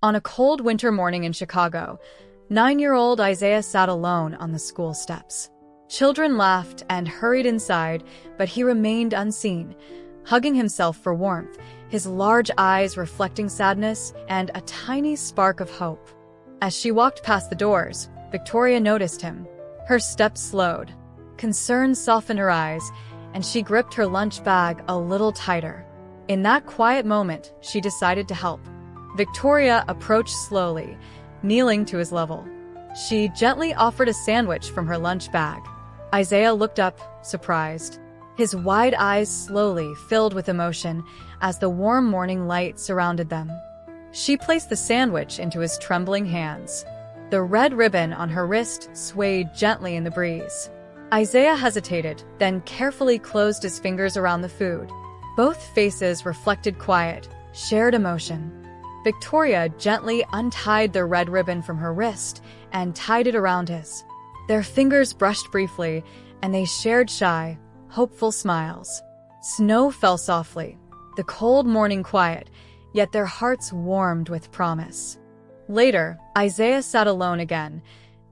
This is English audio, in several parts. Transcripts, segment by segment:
On a cold winter morning in Chicago, 9-year-old Isaiah sat alone on the school steps. Children laughed and hurried inside, but he remained unseen, hugging himself for warmth, his large eyes reflecting sadness and a tiny spark of hope. As she walked past the doors, Victoria noticed him. Her steps slowed. Concern softened her eyes, and she gripped her lunch bag a little tighter. In that quiet moment, she decided to help. Victoria approached slowly, kneeling to his level. She gently offered a sandwich from her lunch bag. Isaiah looked up, surprised. His wide eyes slowly filled with emotion as the warm morning light surrounded them. She placed the sandwich into his trembling hands. The red ribbon on her wrist swayed gently in the breeze. Isaiah hesitated, then carefully closed his fingers around the food. Both faces reflected quiet, shared emotion. Victoria gently untied the red ribbon from her wrist and tied it around his. Their fingers brushed briefly, and they shared shy, hopeful smiles. Snow fell softly, the cold morning quiet, yet their hearts warmed with promise. Later, Isaiah sat alone again,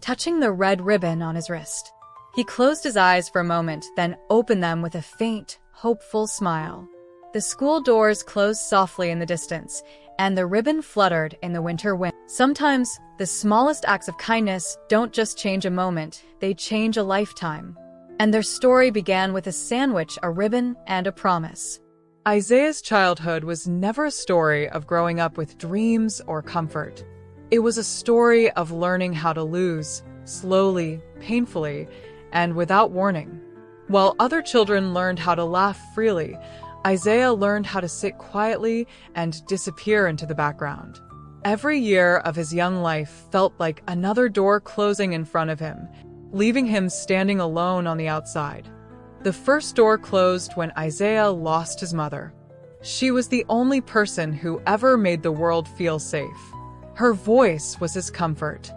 touching the red ribbon on his wrist. He closed his eyes for a moment, then opened them with a faint, hopeful smile. The school doors closed softly in the distance, and the ribbon fluttered in the winter wind. Sometimes, the smallest acts of kindness don't just change a moment, they change a lifetime. And their story began with a sandwich, a ribbon, and a promise. Isaiah's childhood was never a story of growing up with dreams or comfort. It was a story of learning how to lose, slowly, painfully, and without warning. While other children learned how to laugh freely, Isaiah learned how to sit quietly and disappear into the background. Every year of his young life felt like another door closing in front of him, leaving him standing alone on the outside. The first door closed when Isaiah lost his mother. She was the only person who ever made the world feel safe. Her voice was his comfort.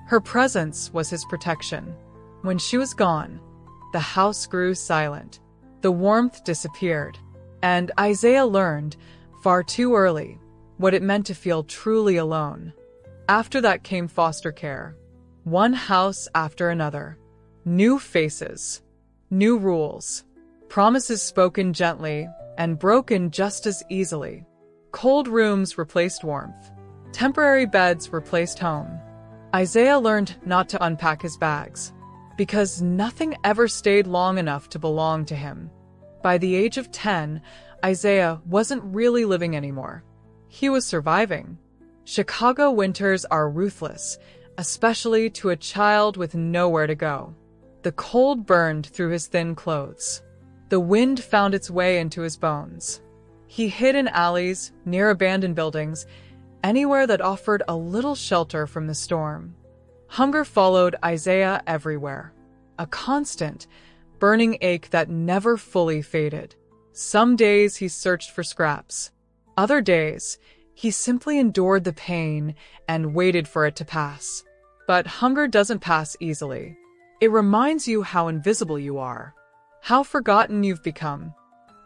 Her presence was his protection. When she was gone, the house grew silent. The warmth disappeared. And Isaiah learned, far too early, what it meant to feel truly alone. After that came foster care. One house after another. New faces. New rules. Promises spoken gently and broken just as easily. Cold rooms replaced warmth. Temporary beds replaced home. Isaiah learned not to unpack his bags, because nothing ever stayed long enough to belong to him. By the age of 10, Isaiah wasn't really living anymore. He was surviving. Chicago winters are ruthless, especially to a child with nowhere to go. The cold burned through his thin clothes. The wind found its way into his bones. He hid in alleys, near abandoned buildings, anywhere that offered a little shelter from the storm. Hunger followed Isaiah everywhere, a constant, burning ache that never fully faded. Some days he searched for scraps. Other days, he simply endured the pain and waited for it to pass. But hunger doesn't pass easily. It reminds you how invisible you are, how forgotten you've become.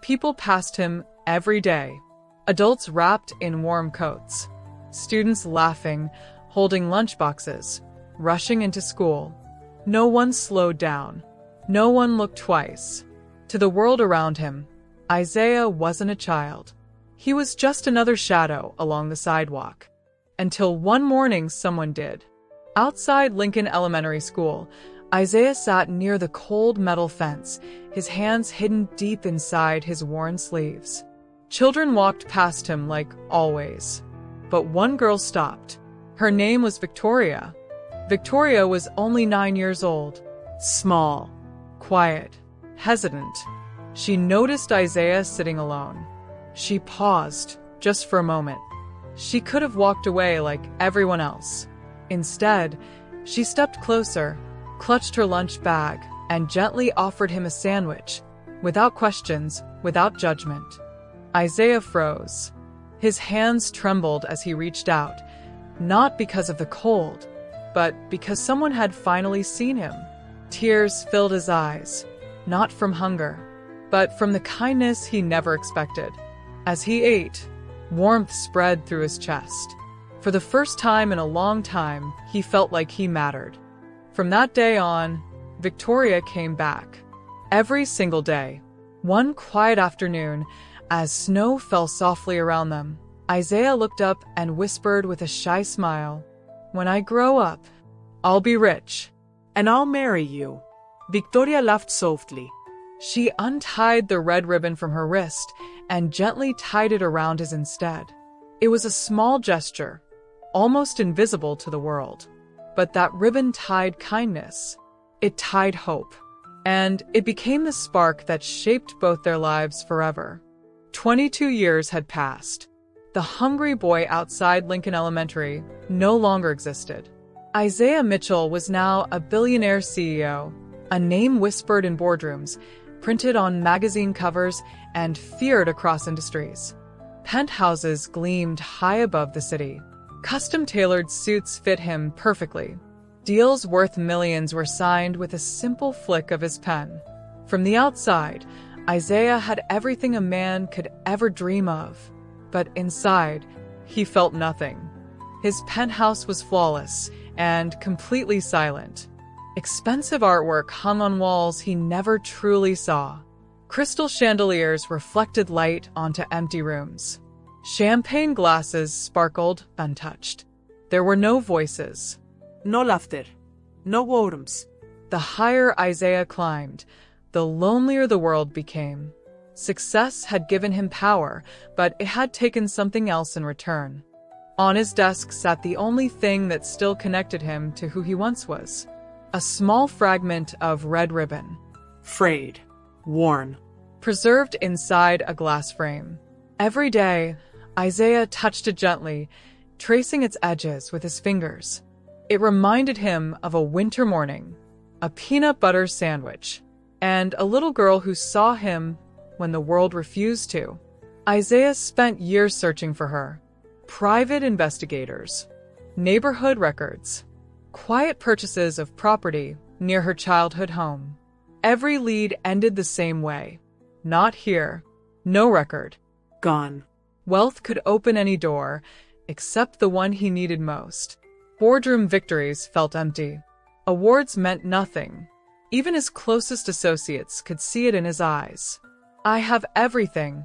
People passed him every day. Adults wrapped in warm coats. Students laughing, holding lunchboxes, rushing into school. No one slowed down. No one looked twice. To the world around him, Isaiah wasn't a child. He was just another shadow along the sidewalk. Until one morning someone did. Outside Lincoln Elementary School, Isaiah sat near the cold metal fence, his hands hidden deep inside his worn sleeves. Children walked past him like always. But one girl stopped. Her name was Victoria. Victoria was only 9 years old. Small, quiet, hesitant. She noticed Isaiah sitting alone. She paused, just for a moment. She could have walked away like everyone else. Instead, she stepped closer, clutched her lunch bag, and gently offered him a sandwich, without questions, without judgment. Isaiah froze. His hands trembled as he reached out, not because of the cold, but because someone had finally seen him. Tears filled his eyes, not from hunger, but from the kindness he never expected. As he ate, warmth spread through his chest. For the first time in a long time, he felt like he mattered. From that day on, Victoria came back. Every single day. One quiet afternoon, as snow fell softly around them, Isaiah looked up and whispered with a shy smile, "When I grow up, I'll be rich." "And I'll marry you." Victoria laughed softly. She untied the red ribbon from her wrist and gently tied it around his instead. It was a small gesture, almost invisible to the world. But that ribbon tied kindness. It tied hope. And it became the spark that shaped both their lives forever. 22 years had passed. The hungry boy outside Lincoln Elementary no longer existed. Isaiah Mitchell was now a billionaire CEO, a name whispered in boardrooms, printed on magazine covers, and feared across industries. Penthouses gleamed high above the city. Custom-tailored suits fit him perfectly. Deals worth millions were signed with a simple flick of his pen. From the outside, Isaiah had everything a man could ever dream of. But inside, he felt nothing. His penthouse was flawless and completely silent. Expensive artwork hung on walls he never truly saw. Crystal chandeliers reflected light onto empty rooms. Champagne glasses sparkled untouched. There were no voices. No laughter. No worms. The higher Isaiah climbed, the lonelier the world became. Success had given him power, but it had taken something else in return. On his desk sat the only thing that still connected him to who he once was. A small fragment of red ribbon. Frayed. Worn. Preserved inside a glass frame. Every day, Isaiah touched it gently, tracing its edges with his fingers. It reminded him of a winter morning, a peanut butter sandwich, and a little girl who saw him when the world refused to. Isaiah spent years searching for her. Private investigators, neighborhood records, quiet purchases of property near her childhood home. Every lead ended the same way. Not here. No record. Gone. Wealth could open any door, except the one he needed most. Boardroom victories felt empty. Awards meant nothing. Even his closest associates could see it in his eyes. "I have everything,"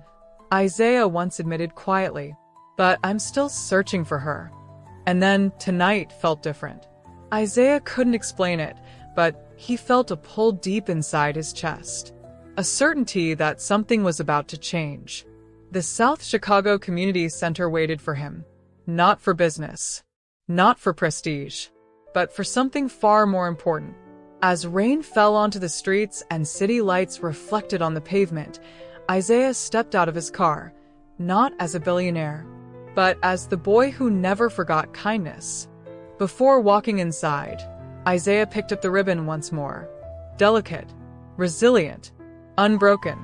Isaiah once admitted quietly, "but I'm still searching for her." And then tonight felt different. Isaiah couldn't explain it, but he felt a pull deep inside his chest. A certainty that something was about to change. The South Chicago Community Center waited for him. Not for business. Not for prestige. But for something far more important. As rain fell onto the streets and city lights reflected on the pavement, Isaiah stepped out of his car, not as a billionaire, but as the boy who never forgot kindness. Before walking inside, Isaiah picked up the ribbon once more. Delicate, resilient, unbroken.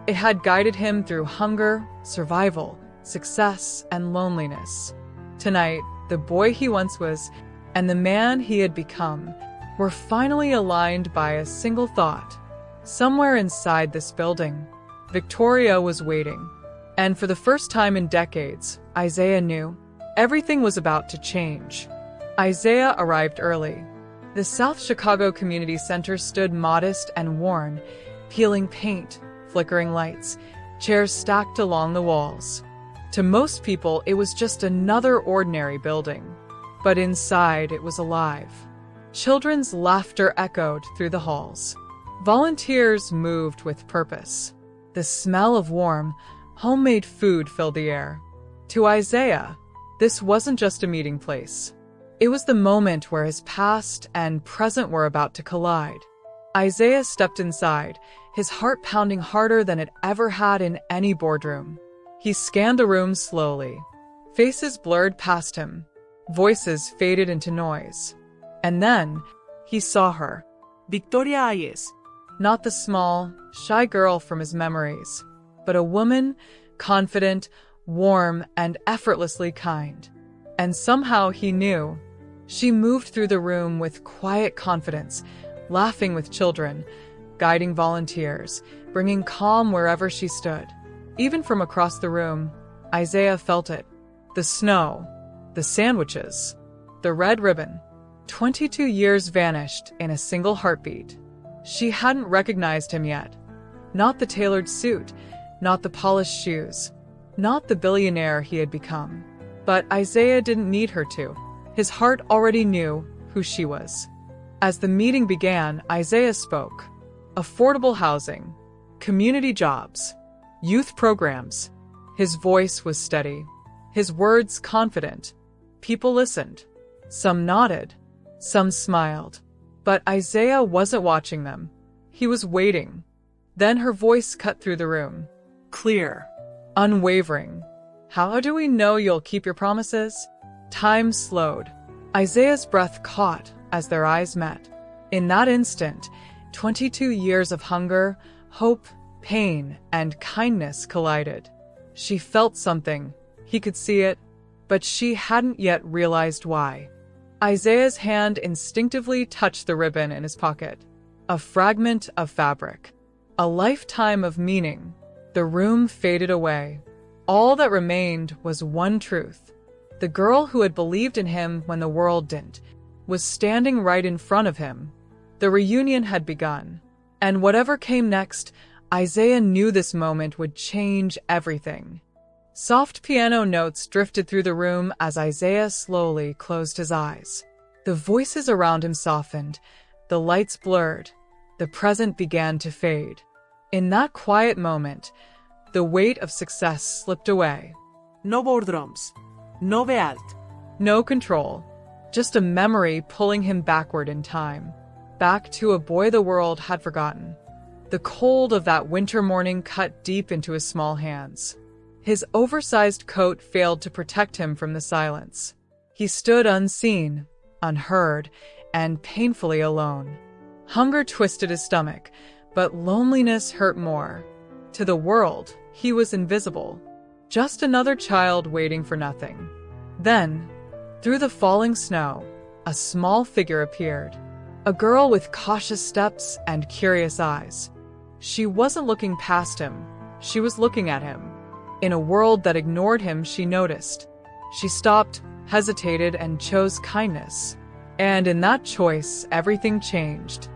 It had guided him through hunger, survival, success, and loneliness. Tonight, the boy he once was and the man he had become were finally aligned by a single thought. Somewhere inside this building, Victoria was waiting. And for the first time in decades, Isaiah knew everything was about to change. Isaiah arrived early. The South Chicago Community Center stood modest and worn, peeling paint, flickering lights, chairs stacked along the walls. To most people, it was just another ordinary building. But inside, it was alive. Children's laughter echoed through the halls. Volunteers moved with purpose. The smell of warm, homemade food filled the air. To Isaiah, this wasn't just a meeting place. It was the moment where his past and present were about to collide. Isaiah stepped inside, his heart pounding harder than it ever had in any boardroom. He scanned the room slowly. Faces blurred past him. Voices faded into noise. And then, he saw her. Victoria Ayes. Not the small, shy girl from his memories, but a woman, confident, warm, and effortlessly kind. And somehow he knew. She moved through the room with quiet confidence, laughing with children, guiding volunteers, bringing calm wherever she stood. Even from across the room, Isaiah felt it. The snow, the sandwiches, the red ribbon. 22 years vanished in a single heartbeat. She hadn't recognized him yet. Not the tailored suit, not the polished shoes, not the billionaire he had become. But Isaiah didn't need her to. His heart already knew who she was. As the meeting began, Isaiah spoke. Affordable housing, community jobs, youth programs. His voice was steady, his words confident. People listened. Some nodded, some smiled. But Isaiah wasn't watching them. He was waiting. Then her voice cut through the room. Clear. Unwavering. How do we know you'll keep your promises? Time slowed. Isaiah's breath caught as their eyes met. In that instant, 22 years of hunger, hope, pain, and kindness collided. She felt something. He could see it, but she hadn't yet realized why. Isaiah's hand instinctively touched the ribbon in his pocket. A fragment of fabric. A lifetime of meaning. The room faded away. All that remained was one truth. The girl who had believed in him when the world didn't was standing right in front of him. The reunion had begun. And whatever came next, Isaiah knew this moment would change everything. Soft piano notes drifted through the room as Isaiah slowly closed his eyes. The voices around him softened. The lights blurred. The present began to fade. In that quiet moment, the weight of success slipped away. No boardrooms. No Bealt. No control. Just a memory pulling him backward in time. Back to a boy the world had forgotten. The cold of that winter morning cut deep into his small hands. His oversized coat failed to protect him from the silence. He stood unseen, unheard, and painfully alone. Hunger twisted his stomach, but loneliness hurt more. To the world, he was invisible. Just another child waiting for nothing. Then, through the falling snow, a small figure appeared. A girl with cautious steps and curious eyes. She wasn't looking past him. She was looking at him. In a world that ignored him, she noticed. She stopped, hesitated, and chose kindness. And in that choice, everything changed.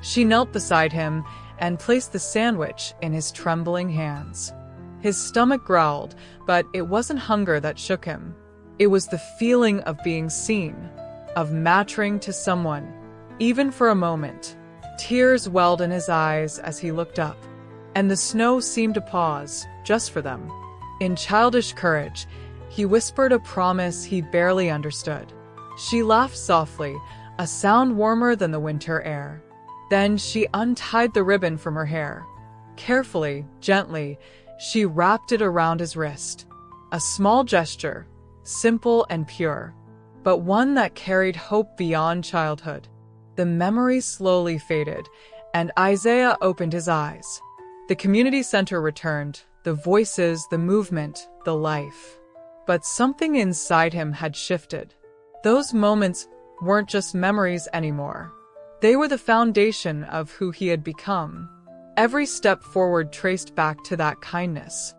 She knelt beside him and placed the sandwich in his trembling hands. His stomach growled, but it wasn't hunger that shook him. It was the feeling of being seen, of mattering to someone, even for a moment. Tears welled in his eyes as he looked up, and the snow seemed to pause, just for them. In childish courage, he whispered a promise he barely understood. She laughed softly, a sound warmer than the winter air. Then she untied the ribbon from her hair. Carefully, gently, she wrapped it around his wrist. A small gesture, simple and pure, but one that carried hope beyond childhood. The memory slowly faded, and Isaiah opened his eyes. The community center returned, the voices, the movement, the life. But something inside him had shifted. Those moments weren't just memories anymore. They were the foundation of who he had become. Every step forward traced back to that kindness.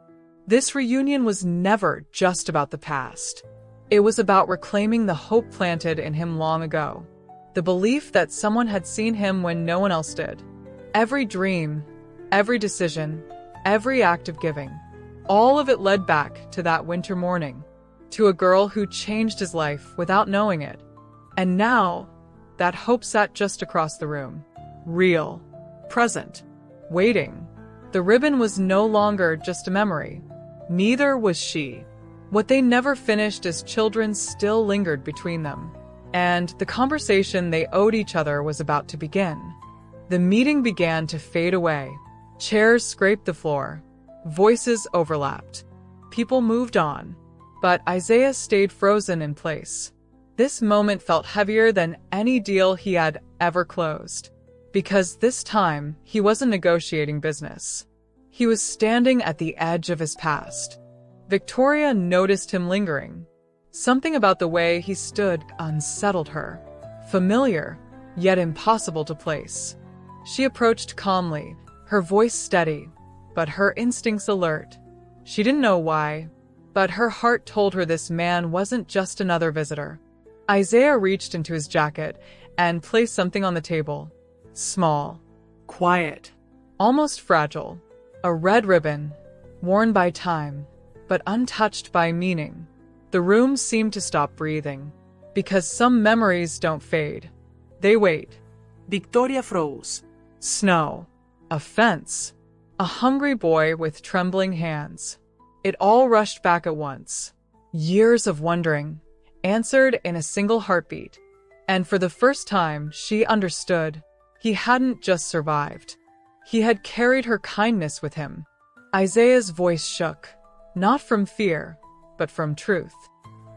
This reunion was never just about the past. It was about reclaiming the hope planted in him long ago. The belief that someone had seen him when no one else did. Every dream, every decision, every act of giving, all of it led back to that winter morning, to a girl who changed his life without knowing it. And now, that hope sat just across the room. Real. Present. Waiting. The ribbon was no longer just a memory. Neither was she. What they never finished as children still lingered between them. And the conversation they owed each other was about to begin. The meeting began to fade away. Chairs scraped the floor. Voices overlapped. People moved on. But Isaiah stayed frozen in place. This moment felt heavier than any deal he had ever closed. Because this time, he wasn't negotiating business. He was standing at the edge of his past. Victoria noticed him lingering. Something about the way he stood unsettled her. Familiar, yet impossible to place. She approached calmly, her voice steady, but her instincts alert. She didn't know why. But her heart told her this man wasn't just another visitor. Isaiah reached into his jacket and placed something on the table. Small, Quiet. almost fragile. A red ribbon, worn by time, but untouched by meaning. The room seemed to stop breathing, because some memories don't fade. They wait. Victoria froze. Snow, a fence, a hungry boy with trembling hands. It all rushed back at once. Years of wondering, answered in a single heartbeat. And for the first time, she understood. He hadn't just survived. He had carried her kindness with him. Isaiah's voice shook, not from fear, but from truth.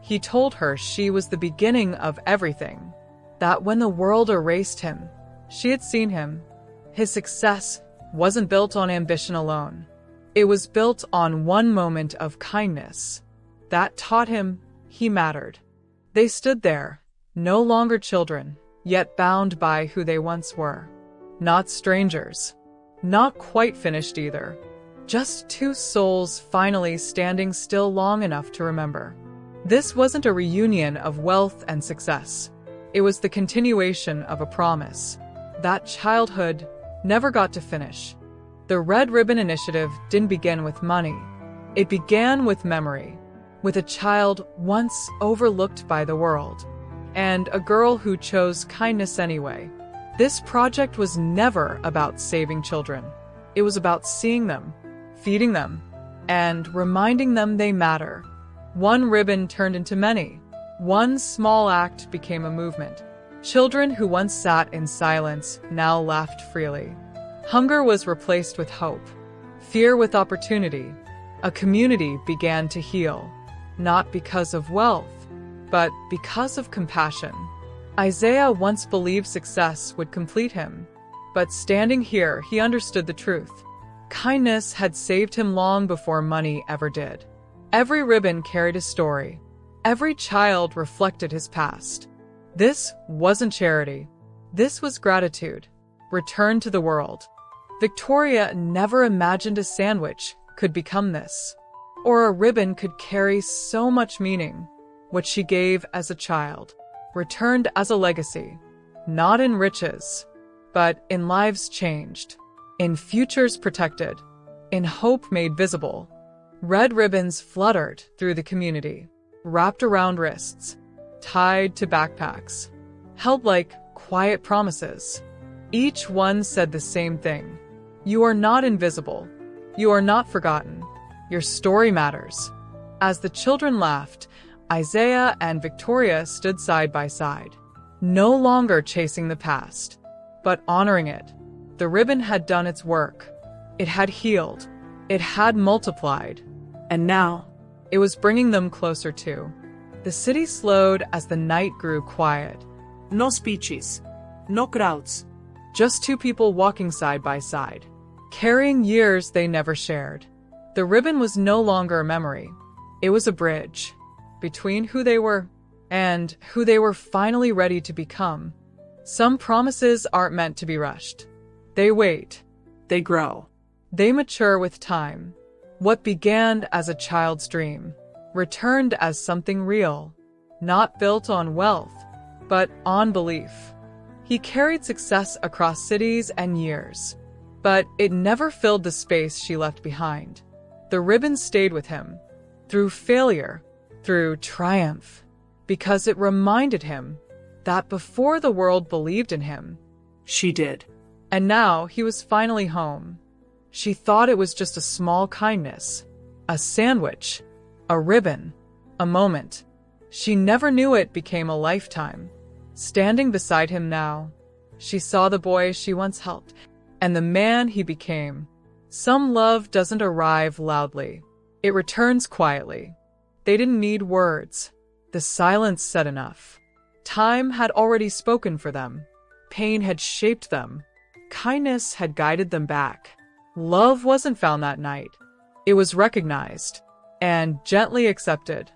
He told her she was the beginning of everything, that when the world erased him, she had seen him. His success wasn't built on ambition alone. It was built on one moment of kindness that taught him he mattered. They stood there, no longer children, yet bound by who they once were. Not strangers. Not quite finished either. Just two souls finally standing still long enough to remember. This wasn't a reunion of wealth and success. It was the continuation of a promise. That childhood never got to finish. The Red Ribbon Initiative didn't begin with money. It began with memory, with a child once overlooked by the world, and a girl who chose kindness anyway. This project was never about saving children. It was about seeing them, feeding them, and reminding them they matter. One ribbon turned into many. One small act became a movement. Children who once sat in silence now laughed freely. Hunger was replaced with hope, fear with opportunity. A community began to heal, not because of wealth, but because of compassion. Isaiah once believed success would complete him, but standing here, he understood the truth. Kindness had saved him long before money ever did. Every ribbon carried a story. Every child reflected his past. This wasn't charity. This was gratitude, returned to the world. Victoria never imagined a sandwich could become this, or a ribbon could carry so much meaning. What she gave as a child returned as a legacy, not in riches, but in lives changed, in futures protected, in hope made visible. Red ribbons fluttered through the community, wrapped around wrists, tied to backpacks, held like quiet promises. Each one said the same thing. You are not invisible. You are not forgotten. Your story matters. As the children laughed, Isaiah and Victoria stood side by side, no longer chasing the past, but honoring it. The ribbon had done its work. It had healed. It had multiplied. And now, it was bringing them closer too. The city slowed as the night grew quiet. No speeches. No crowds. Just two people walking side by side, carrying years they never shared. The ribbon was no longer a memory. It was a bridge between who they were and who they were finally ready to become. Some promises aren't meant to be rushed. They wait. They grow. They mature with time. What began as a child's dream returned as something real, not built on wealth, but on belief. He carried success across cities and years, but it never filled the space she left behind. The ribbon stayed with him, through failure, through triumph, because it reminded him that before the world believed in him, She did. and now he was finally home. She thought it was just a small kindness, a sandwich, a ribbon, a moment. She never knew it became a lifetime. Standing beside him now, she saw the boy she once helped, and the man he became. Some love doesn't arrive loudly. It returns quietly. They didn't need words. The silence said enough. Time had already spoken for them. Pain had shaped them. Kindness had guided them back. Love wasn't found that night. It was recognized and gently accepted.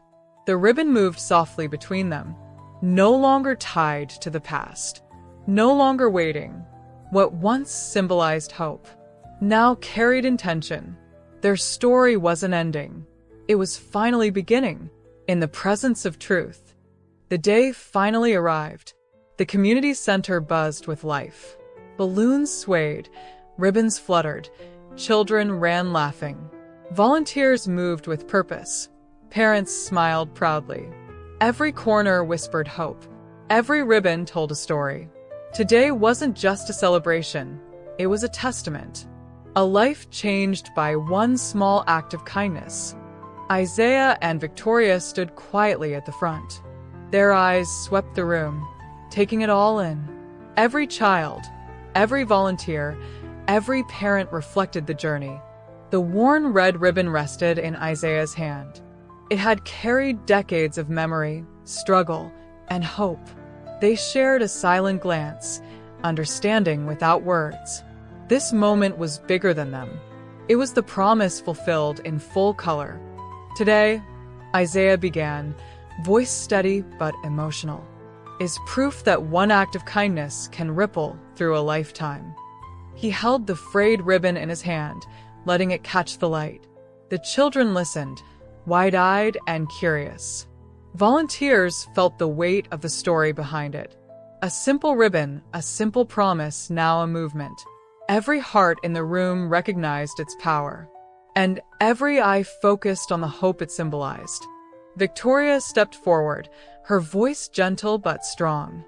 The ribbon moved softly between them, no longer tied to the past, no longer waiting. What once symbolized hope now carried intention. Their story wasn't ending. It was finally beginning, in the presence of truth. The day finally arrived. The community center buzzed with life. Balloons swayed, ribbons fluttered, children ran laughing. Volunteers moved with purpose. Parents smiled proudly. Every corner whispered hope. Every ribbon told a story. Today wasn't just a celebration, it was a testament. A life changed by one small act of kindness. Isaiah and Victoria stood quietly at the front. Their eyes swept the room, taking it all in. Every child, every volunteer, every parent reflected the journey. The worn red ribbon rested in Isaiah's hand. It had carried decades of memory, struggle, and hope. They shared a silent glance, understanding without words. This moment was bigger than them. It was the promise fulfilled in full color. Today, Isaiah began, voice steady but emotional, is proof that one act of kindness can ripple through a lifetime. He held the frayed ribbon in his hand, letting it catch the light. The children listened, wide-eyed and curious. Volunteers felt the weight of the story behind it. A simple ribbon, a simple promise, now a movement. Every heart in the room recognized its power, and every eye focused on the hope it symbolized. Victoria stepped forward, her voice gentle but strong.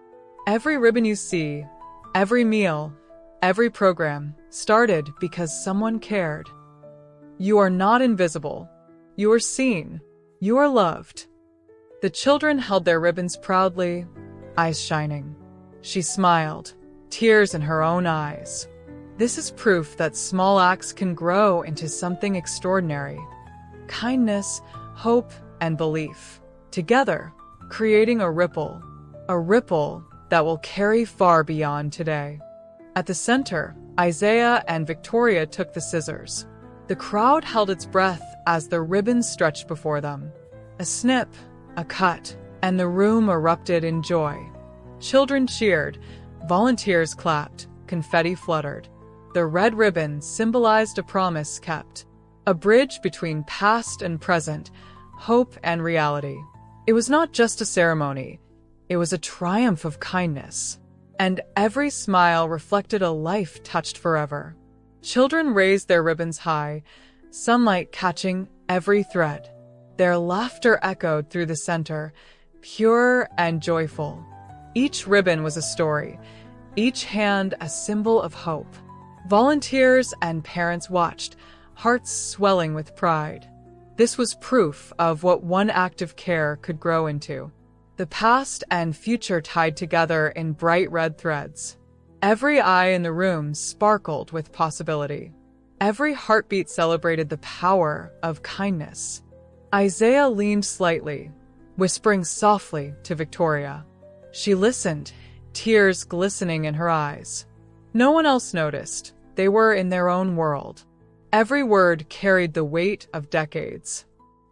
Every ribbon you see, every meal, every program started because someone cared. You are not invisible. You are seen. You are loved. The children held their ribbons proudly, eyes shining. She smiled, tears in her own eyes. This is proof that small acts can grow into something extraordinary. Kindness, hope, and belief, together, creating a ripple that will carry far beyond today. At the center, Isaiah and Victoria took the scissors. The crowd held its breath as the ribbons stretched before them. A snip, a cut, and the room erupted in joy. Children cheered, volunteers clapped, confetti fluttered. The red ribbon symbolized a promise kept, a bridge between past and present, hope and reality. It was not just a ceremony, it was a triumph of kindness. And every smile reflected a life touched forever. Children raised their ribbons high, sunlight catching every thread. Their laughter echoed through the center, pure and joyful. Each ribbon was a story, each hand a symbol of hope. Volunteers and parents watched, hearts swelling with pride. This was proof of what one act of care could grow into. The past and future tied together in bright red threads. Every eye in the room sparkled with possibility. Every heartbeat celebrated the power of kindness. Isaiah leaned slightly, whispering softly to Victoria. She listened, tears glistening in her eyes. No one else noticed. They were in their own world. Every word carried the weight of decades.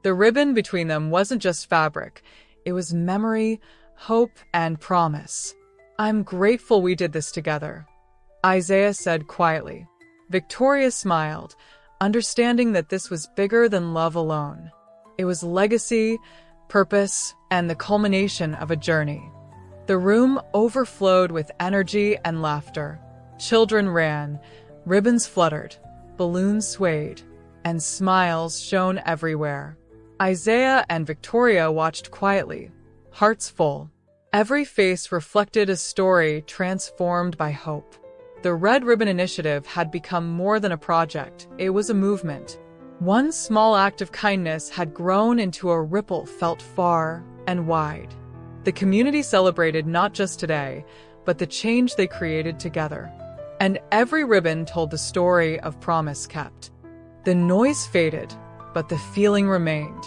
The ribbon between them wasn't just fabric. It was memory, hope, and promise. I'm grateful we did this together, Isaiah said quietly. Victoria smiled, understanding that this was bigger than love alone. It was legacy, purpose, and the culmination of a journey. The room overflowed with energy and laughter. Children ran, ribbons fluttered, balloons swayed, and smiles shone everywhere. Isaiah and Victoria watched quietly, hearts full. Every face reflected a story transformed by hope. The Red Ribbon Initiative had become more than a project, it was a movement. One small act of kindness had grown into a ripple felt far and wide. The community celebrated not just today, but the change they created together. And every ribbon told the story of promise kept. The noise faded, but the feeling remained.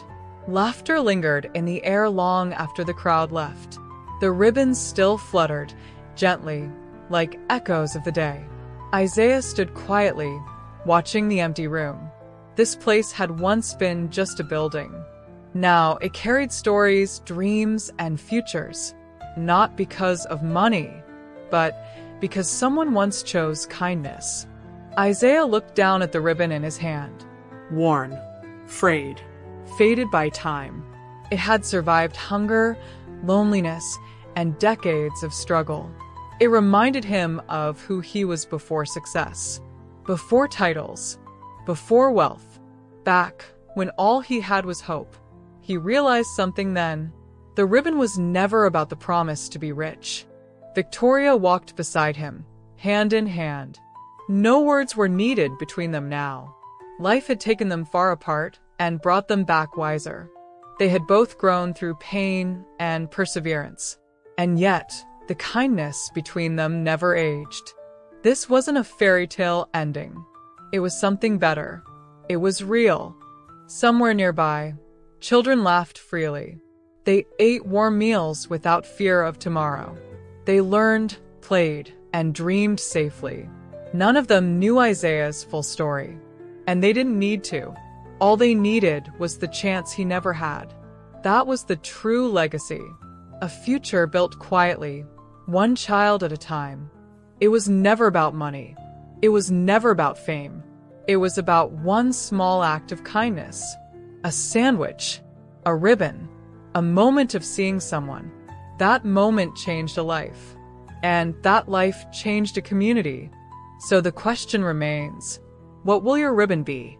Laughter lingered in the air long after the crowd left. The ribbons still fluttered, gently, like echoes of the day. Isaiah stood quietly, watching the empty room. This place had once been just a building. Now it carried stories, dreams, and futures. Not because of money, but because someone once chose kindness. Isaiah looked down at the ribbon in his hand. Worn, frayed, faded by time. It had survived hunger, loneliness, and decades of struggle. It reminded him of who he was before success, before titles, before wealth, back when all he had was hope. He realized something then. The ribbon was never about the promise to be rich. Victoria walked beside him, hand in hand. No words were needed between them now. Life had taken them far apart and brought them back wiser. They had both grown through pain and perseverance. And yet, the kindness between them never aged. This wasn't a fairy tale ending. It was something better. It was real. Somewhere nearby, children laughed freely. They ate warm meals without fear of tomorrow. They learned, played, and dreamed safely. None of them knew Isaiah's full story. And they didn't need to. All they needed was the chance he never had. That was the true legacy. A future built quietly, one child at a time. It was never about money. It was never about fame. It was about one small act of kindness. A sandwich, a ribbon, a moment of seeing someone. That moment changed a life. And that life changed a community. So the question remains, what will your ribbon be?